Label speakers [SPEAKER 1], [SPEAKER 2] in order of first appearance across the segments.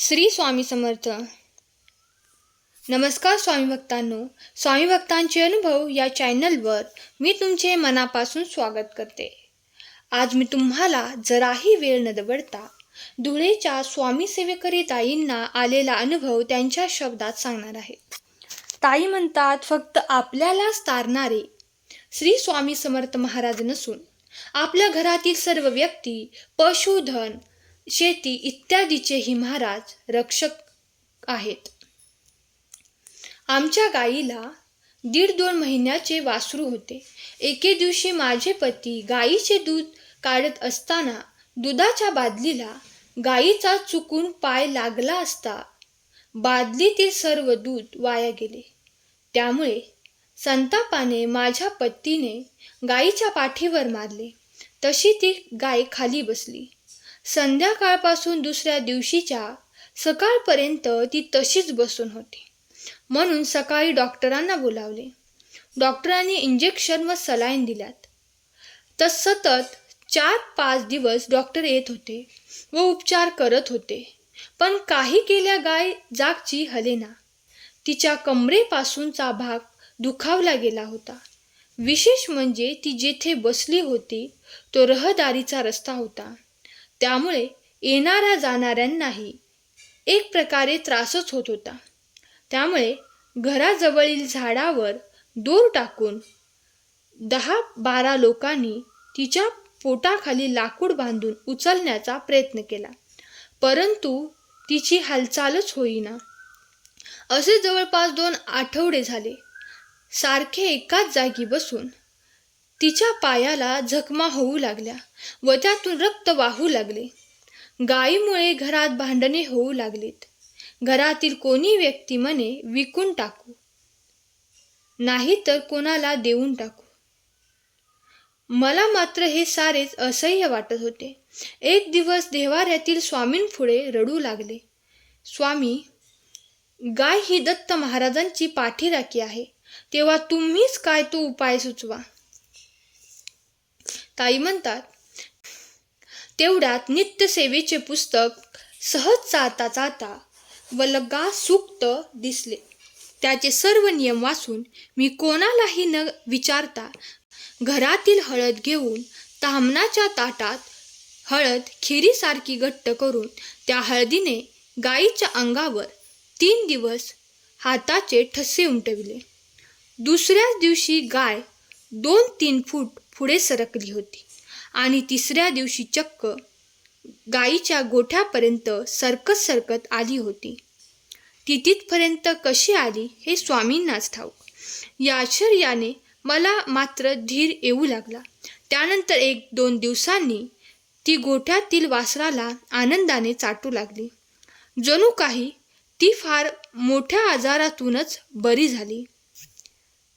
[SPEAKER 1] श्री स्वामी समर्थ. नमस्कार स्वामी भक्तांनो. स्वामी भक्तांचे अनुभव या चॅनलवर मी तुमचे मनापासून स्वागत करते. आज मी तुम्हाला जराही वेळ न दवडता धुळेच्या स्वामी सेवेकरी ताईंना आलेला अनुभव त्यांच्या शब्दात सांगणार आहे. ताई म्हणतात, फक्त आपल्यालाच तारणारे श्री स्वामी समर्थ महाराज नसून आपल्या घरातील सर्व व्यक्ती, पशुधन, शेती इत्यादीचेही महाराज रक्षक आहेत. आमच्या गाईला 1.5-2 महिन्याचे वासरू होते. एके दिवशी माझे पती गाईचे दूध काढत असताना दुधाच्या बादलीला गाईचा चुकून पाय लागला असता बादलीतील सर्व दूध वाया गेले. त्यामुळे संतापाने माझ्या पतीने गाईच्या पाठीवर मारले. तशी ती गाय खाली बसली. संध्याकाळपासून दुसऱ्या दिवशीच्या सकाळपर्यंत ती तशीच बसून होती. म्हणून सकाळी डॉक्टरांना बोलावले. डॉक्टरांनी इंजेक्शन व सलाईन दिल्यात. तर सतत 4-5 दिवस डॉक्टर येत होते व उपचार करत होते, पण काही केल्या गाय जागची हलेना. तिच्या कमरेपासूनचा भाग दुखावला गेला होता. विशेष म्हणजे ती जेथे बसली होती तो रहदारीचा रस्ता होता. त्यामुळे येणाऱ्या जाणाऱ्यांनाही एक प्रकारे त्रासच होत होता. त्यामुळे घराजवळील झाडावर दोर टाकून 10-12 लोकांनी तिच्या पोटाखाली लाकूड बांधून उचलण्याचा प्रयत्न केला, परंतु तिची हालचालच होईना. असे जवळपास 2 आठवडे झाले. सारखे एकाच जागी बसून तिच्या पायाला जखमा होऊ लागल्या व त्यातून रक्त वाहू लागले. गायीमुळे घरात भांडणे होऊ लागलीत. घरातील कोणी व्यक्ती म्हणे विकून टाकू, नाही तर कोणाला देऊन टाकू. मला मात्र हे सारेच असह्य वाटत होते. एक दिवस देव्हाऱ्यातील स्वामींपुढे रडू लागले. स्वामी, गाय ही दत्त महाराजांची पाठीराखी आहे, तेव्हा तुम्हीच काय तो उपाय सुचवा. ताई म्हणतात, तेवढ्यात नित्यसेवेचे पुस्तक सहज चालता चालता वल्गा सूक्त दिसले. त्याचे सर्व नियम वाचून मी कोणालाही न विचारता घरातील हळद घेऊन ताम्हणाच्या ताटात हळद खिरीसारखी घट्ट करून त्या हळदीने गाईच्या अंगावर 3 दिवस हाताचे ठसे उमटविले. दुसऱ्याच दिवशी गाय 2-3 फूट पुढे सरकली होती आणि तिसऱ्या दिवशी चक्क गाईच्या गोठ्यापर्यंत सरकत आली होती. ती तिथपर्यंत कशी आली हे स्वामींनाच ठाऊक. या आश्चर्याने मला मात्र धीर येऊ लागला. त्यानंतर 1-2 दिवसांनी ती गोठ्यातील वासराला आनंदाने चाटू लागली. जणू काही ती फार मोठ्या आजारातूनच बरी झाली.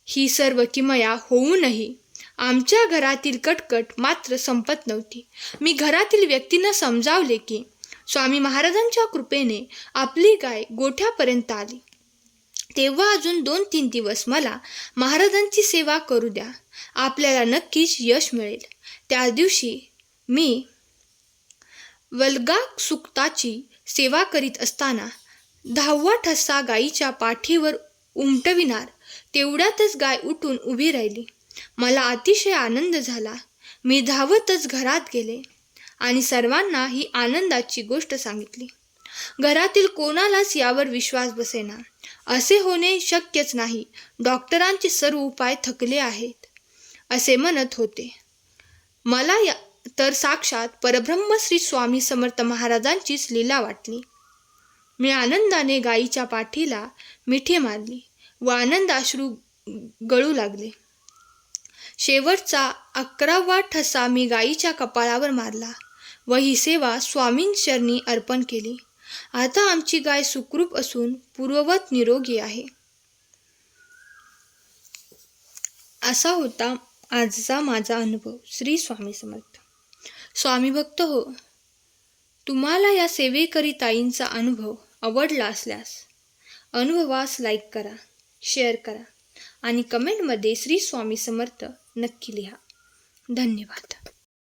[SPEAKER 1] ही सर्व किमया होऊनही आमच्या घरातील कटकट मात्र संपत नव्हती. मी घरातील व्यक्तींना समजावले की स्वामी महाराजांच्या कृपेने आपली गाय गोठ्यापर्यंत आली, तेव्हा अजून 2-3 दिवस मला महाराजांची सेवा करू द्या, आपल्याला नक्कीच यश मिळेल. त्या दिवशी मी वल्गा सुक्ताची सेवा करीत असताना 10वा ठसा गाईच्या पाठीवर उमटविणार तेवढ्यातच गाय उठून उभी राहिली. मला अतिशय आनंद झाला. मी धावतच घरात गेले आणि सर्वांना ही आनंदाची गोष्ट सांगितली. घरातील कोणालाच यावर विश्वास बसेना. असे होणे शक्यच नाही. डॉक्टरांचे सर्व उपाय थकले आहेत असे म्हणत होते. मला तर साक्षात परब्रह्म श्री स्वामी समर्थ महाराजांचीच लीला वाटली. मी आनंदाने गाईच्या पाठीला मिठी मारली व आनंदाश्रू गळू लागले. शेवटचा 11वा ठसा मी गाईच्या कपाळावर मारला व ही सेवा स्वामींचरणी अर्पण केली. आता आमची गाय सुखरूप असून पूर्ववत निरोगी आहे. असा होता आजचा माझा अनुभव. श्री स्वामी समर्थ. स्वामी भक्त हो, तुम्हाला या सेवेकरी ताईंचा अनुभव आवडला असल्यास अनुभवास लाईक करा, शेअर करा आणि कमेंटमध्ये श्री स्वामी समर्थ नक्की लिहा. धन्यवाद.